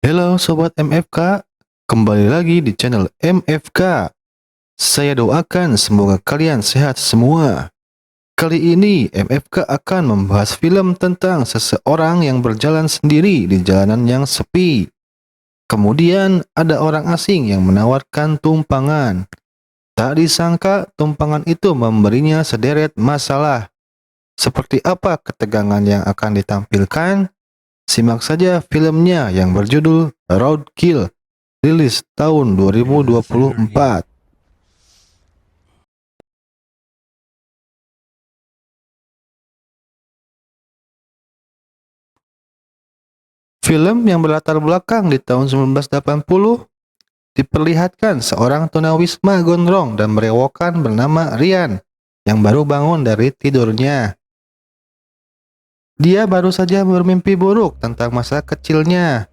Halo Sobat MFK, kembali lagi di channel MFK. Saya doakan semoga kalian sehat semua. Kali ini MFK akan membahas film tentang seseorang yang berjalan sendiri di jalanan yang sepi. Kemudian ada orang asing yang menawarkan tumpangan. Tak disangka tumpangan itu memberinya sederet masalah. Seperti apa ketegangan yang akan ditampilkan? Simak saja filmnya yang berjudul Roadkill, rilis tahun 2024. Film yang berlatar belakang di tahun 1980 diperlihatkan seorang tunawisma gondrong dan berewokan bernama Ryan yang baru bangun dari tidurnya. Dia baru saja bermimpi buruk tentang masa kecilnya.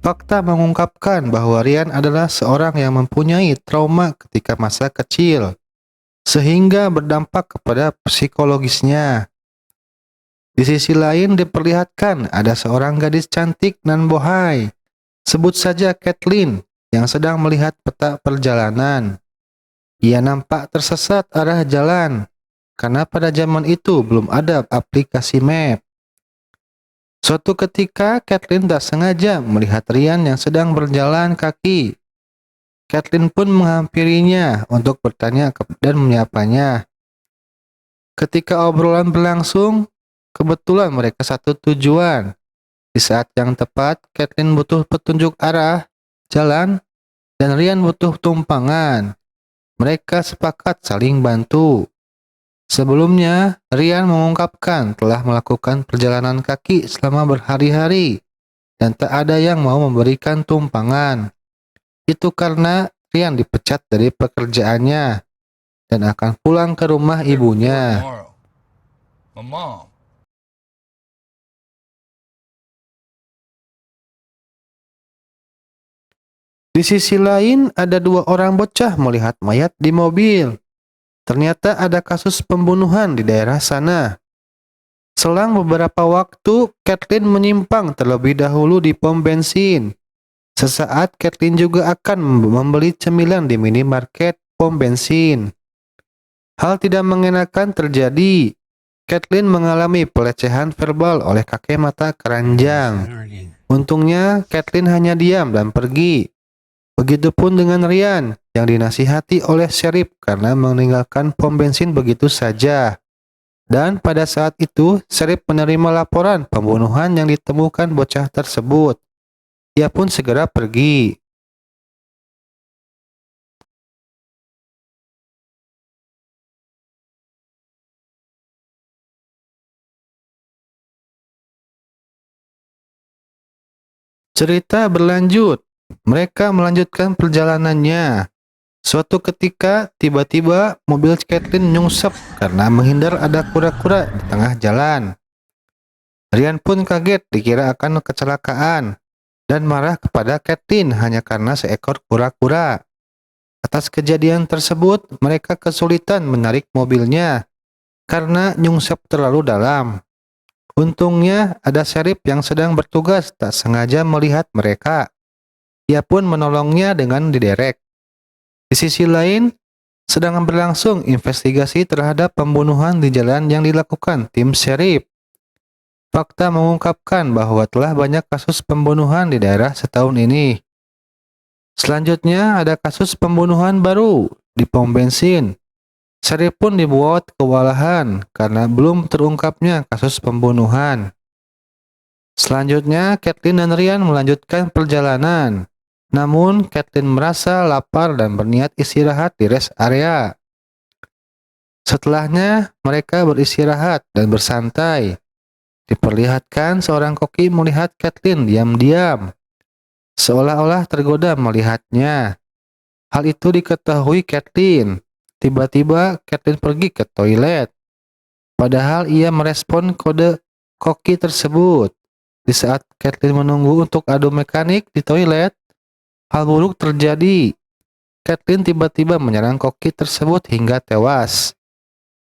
Fakta mengungkapkan bahwa Ryan adalah seorang yang mempunyai trauma ketika masa kecil, sehingga berdampak kepada psikologisnya. Di sisi lain diperlihatkan ada seorang gadis cantik dan bohai, sebut saja Kathleen, yang sedang melihat peta perjalanan. Ia nampak tersesat arah jalan, karena pada zaman itu belum ada aplikasi map. Suatu ketika Kathleen tak sengaja melihat Ryan yang sedang berjalan kaki. Kathleen pun menghampirinya untuk bertanya dan menyapanya. Ketika obrolan berlangsung, kebetulan mereka satu tujuan. Di saat yang tepat, Kathleen butuh petunjuk arah, jalan, dan Ryan butuh tumpangan. Mereka sepakat saling bantu. Sebelumnya, Ryan mengungkapkan telah melakukan perjalanan kaki selama berhari-hari dan tak ada yang mau memberikan tumpangan. Itu karena Ryan dipecat dari pekerjaannya dan akan pulang ke rumah ibunya. Di sisi lain, ada dua orang bocah melihat mayat di mobil. Ternyata ada kasus pembunuhan di daerah sana. Selang beberapa waktu, Kathleen menyimpang terlebih dahulu di pom bensin. Sesaat, Kathleen juga akan membeli cemilan di minimarket pom bensin. Hal tidak mengenakan terjadi. Kathleen mengalami pelecehan verbal oleh kakek mata keranjang. Untungnya, Kathleen hanya diam dan pergi. Begitupun dengan Ryan yang dinasihati oleh Sheriff karena meninggalkan pom bensin begitu saja. Dan pada saat itu, Sheriff menerima laporan pembunuhan yang ditemukan bocah tersebut. Ia pun segera pergi. Cerita berlanjut. Mereka melanjutkan perjalanannya. Suatu ketika, tiba-tiba mobil Kathleen nyungsep karena menghindar ada kura-kura di tengah jalan. Ryan pun kaget dikira akan kecelakaan dan marah kepada Kathleen hanya karena seekor kura-kura. Atas kejadian tersebut, mereka kesulitan menarik mobilnya karena nyungsep terlalu dalam. Untungnya ada sheriff yang sedang bertugas tak sengaja melihat mereka. Ia pun menolongnya dengan diderek. Di sisi lain, sedang berlangsung investigasi terhadap pembunuhan di jalan yang dilakukan tim sheriff. Fakta mengungkapkan bahwa telah banyak kasus pembunuhan di daerah setahun ini. Selanjutnya ada kasus pembunuhan baru di pom bensin. Sheriff pun dibuat kewalahan karena belum terungkapnya kasus pembunuhan. Selanjutnya, Kathleen dan Ryan melanjutkan perjalanan. Namun, Kathleen merasa lapar dan berniat istirahat di rest area. Setelahnya, mereka beristirahat dan bersantai. Diperlihatkan seorang koki melihat Kathleen diam-diam, seolah-olah tergoda melihatnya. Hal itu diketahui Kathleen. Tiba-tiba, Kathleen pergi ke toilet. Padahal ia merespon kode koki tersebut. Di saat Kathleen menunggu untuk adu mekanik di toilet, hal buruk terjadi. Kathleen tiba-tiba menyerang koki tersebut hingga tewas.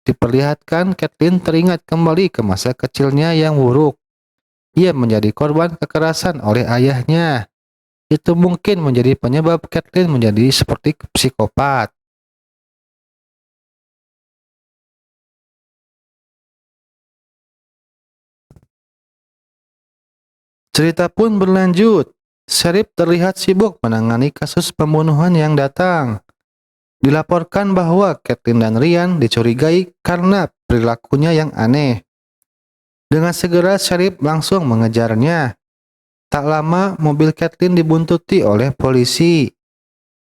Diperlihatkan Kathleen teringat kembali ke masa kecilnya yang buruk. Ia menjadi korban kekerasan oleh ayahnya itu mungkin menjadi penyebab Kathleen menjadi seperti psikopat. Cerita pun berlanjut. Sheriff terlihat sibuk menangani kasus pembunuhan yang datang. Dilaporkan bahwa Kathleen dan Ryan dicurigai karena perilakunya yang aneh. Dengan segera Sheriff langsung mengejarnya. Tak lama mobil Kathleen dibuntuti oleh polisi.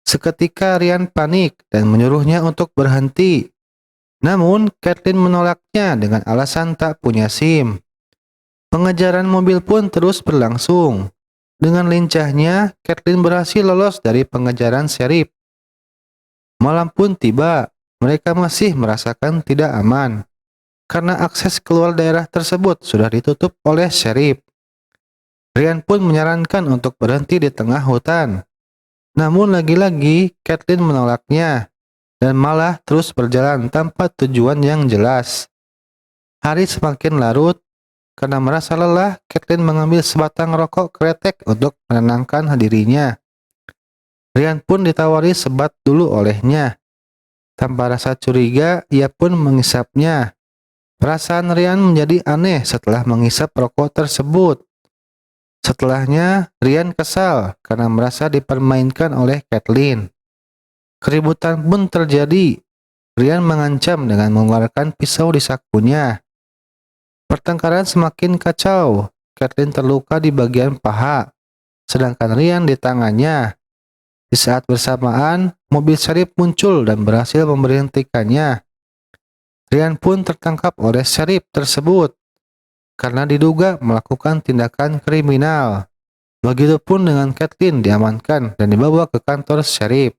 Seketika Ryan panik dan menyuruhnya untuk berhenti. Namun Kathleen menolaknya dengan alasan tak punya SIM. Pengejaran mobil pun terus berlangsung. Dengan lincahnya, Kathleen berhasil lolos dari pengejaran Sheriff. Malam pun tiba, mereka masih merasakan tidak aman, karena akses keluar daerah tersebut sudah ditutup oleh Sheriff. Ryan pun menyarankan untuk berhenti di tengah hutan. Namun lagi-lagi, Kathleen menolaknya, dan malah terus berjalan tanpa tujuan yang jelas. Hari semakin larut. Karena merasa lelah, Kathleen mengambil sebatang rokok kretek untuk menenangkan dirinya. Ryan pun ditawari sebat dulu olehnya. Tanpa rasa curiga, ia pun mengisapnya. Perasaan Ryan menjadi aneh setelah mengisap rokok tersebut. Setelahnya, Ryan kesal karena merasa dipermainkan oleh Kathleen. Keributan pun terjadi. Ryan mengancam dengan mengeluarkan pisau di sakunya. Pertengkaran semakin kacau. Kathleen terluka di bagian paha, sedangkan Ryan di tangannya. Di saat bersamaan, mobil Sheriff muncul dan berhasil memberhentikannya. Ryan pun tertangkap oleh Sheriff tersebut karena diduga melakukan tindakan kriminal. Begitupun dengan Kathleen diamankan dan dibawa ke kantor Sheriff.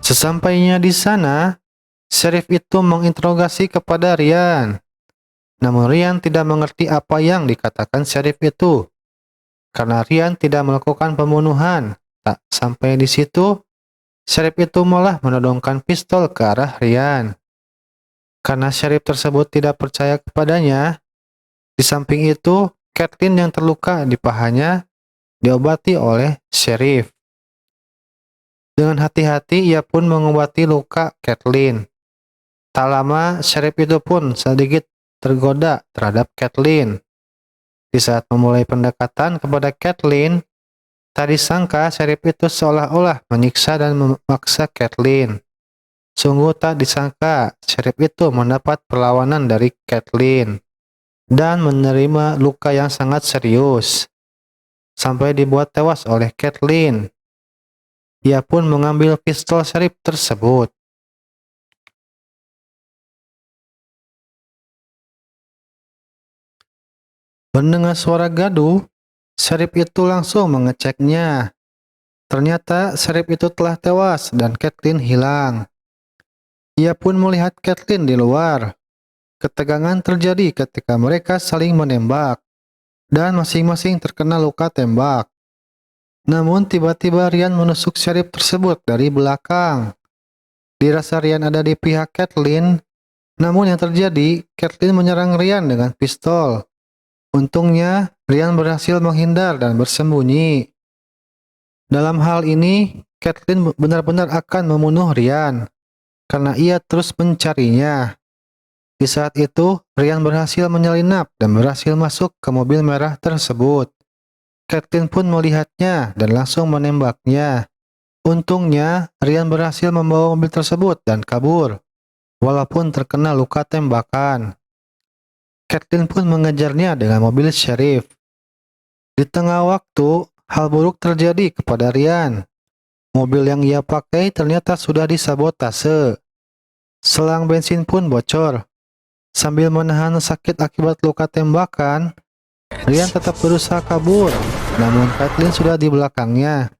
Sesampainya di sana, Sheriff itu menginterogasi kepada Ryan. Namun Ryan tidak mengerti apa yang dikatakan Sheriff itu. Karena Ryan tidak melakukan pembunuhan. Tak sampai di situ, Sheriff itu malah menodongkan pistol ke arah Ryan. Karena Sheriff tersebut tidak percaya kepadanya, di samping itu, Kathleen yang terluka di pahanya diobati oleh Sheriff. Dengan hati-hati, ia pun mengobati luka Kathleen. Tak lama, Sheriff itu pun sedikit tergoda terhadap Kathleen. Di saat memulai pendekatan kepada Kathleen, tak disangka Sheriff itu seolah-olah menyiksa dan memaksa Kathleen. Sungguh tak disangka Sheriff itu mendapat perlawanan dari Kathleen dan menerima luka yang sangat serius, sampai dibuat tewas oleh Kathleen. Ia pun mengambil pistol Sheriff tersebut. Mendengar suara gaduh, Sheriff itu langsung mengeceknya. Ternyata Sheriff itu telah tewas dan Kathleen hilang. Ia pun melihat Kathleen di luar. Ketegangan terjadi ketika mereka saling menembak, dan masing-masing terkena luka tembak. Namun tiba-tiba Ryan menusuk Sheriff tersebut dari belakang. Dirasa Ryan ada di pihak Kathleen, namun yang terjadi, Kathleen menyerang Ryan dengan pistol. Untungnya, Ryan berhasil menghindar dan bersembunyi. Dalam hal ini, Kathleen benar-benar akan membunuh Ryan, karena ia terus mencarinya. Di saat itu, Ryan berhasil menyelinap dan berhasil masuk ke mobil merah tersebut. Kathleen pun melihatnya dan langsung menembaknya. Untungnya, Ryan berhasil membawa mobil tersebut dan kabur, walaupun terkena luka tembakan. Kathleen pun mengejarnya dengan mobil Sheriff. Di tengah waktu, hal buruk terjadi kepada Ryan. Mobil yang ia pakai ternyata sudah disabotase. Selang bensin pun bocor. Sambil menahan sakit akibat luka tembakan, Ryan tetap berusaha kabur, namun Kathleen sudah di belakangnya.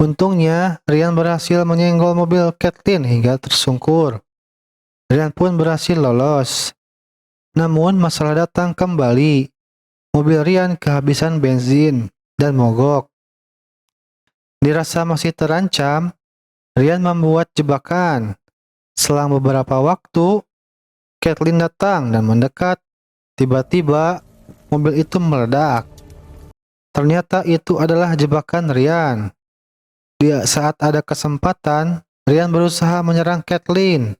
Untungnya, Ryan berhasil menyenggol mobil Kathleen hingga tersungkur. Ryan pun berhasil lolos. Namun masalah datang kembali. Mobil Ryan kehabisan bensin dan mogok. Dirasa masih terancam, Ryan membuat jebakan. Selang beberapa waktu, Kathleen datang dan mendekat. Tiba-tiba, mobil itu meledak. Ternyata itu adalah jebakan Ryan. Saat ada kesempatan, Ryan berusaha menyerang Kathleen,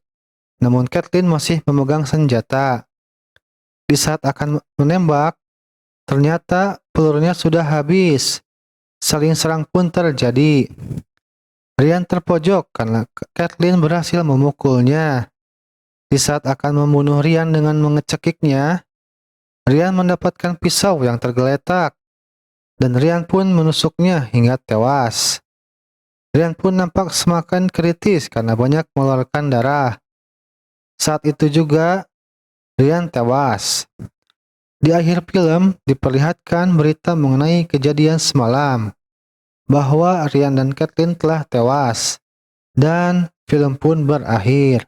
namun Kathleen masih memegang senjata. Di saat akan menembak, ternyata pelurunya sudah habis. Saling serang pun terjadi. Ryan terpojok karena Kathleen berhasil memukulnya. Di saat akan membunuh Ryan dengan mengecekiknya, Ryan mendapatkan pisau yang tergeletak, dan Ryan pun menusuknya hingga tewas. Ryan pun nampak semakin kritis karena banyak mengeluarkan darah. Saat itu juga, Ryan tewas. Di akhir film, diperlihatkan berita mengenai kejadian semalam, bahwa Ryan dan Kathleen telah tewas, dan film pun berakhir.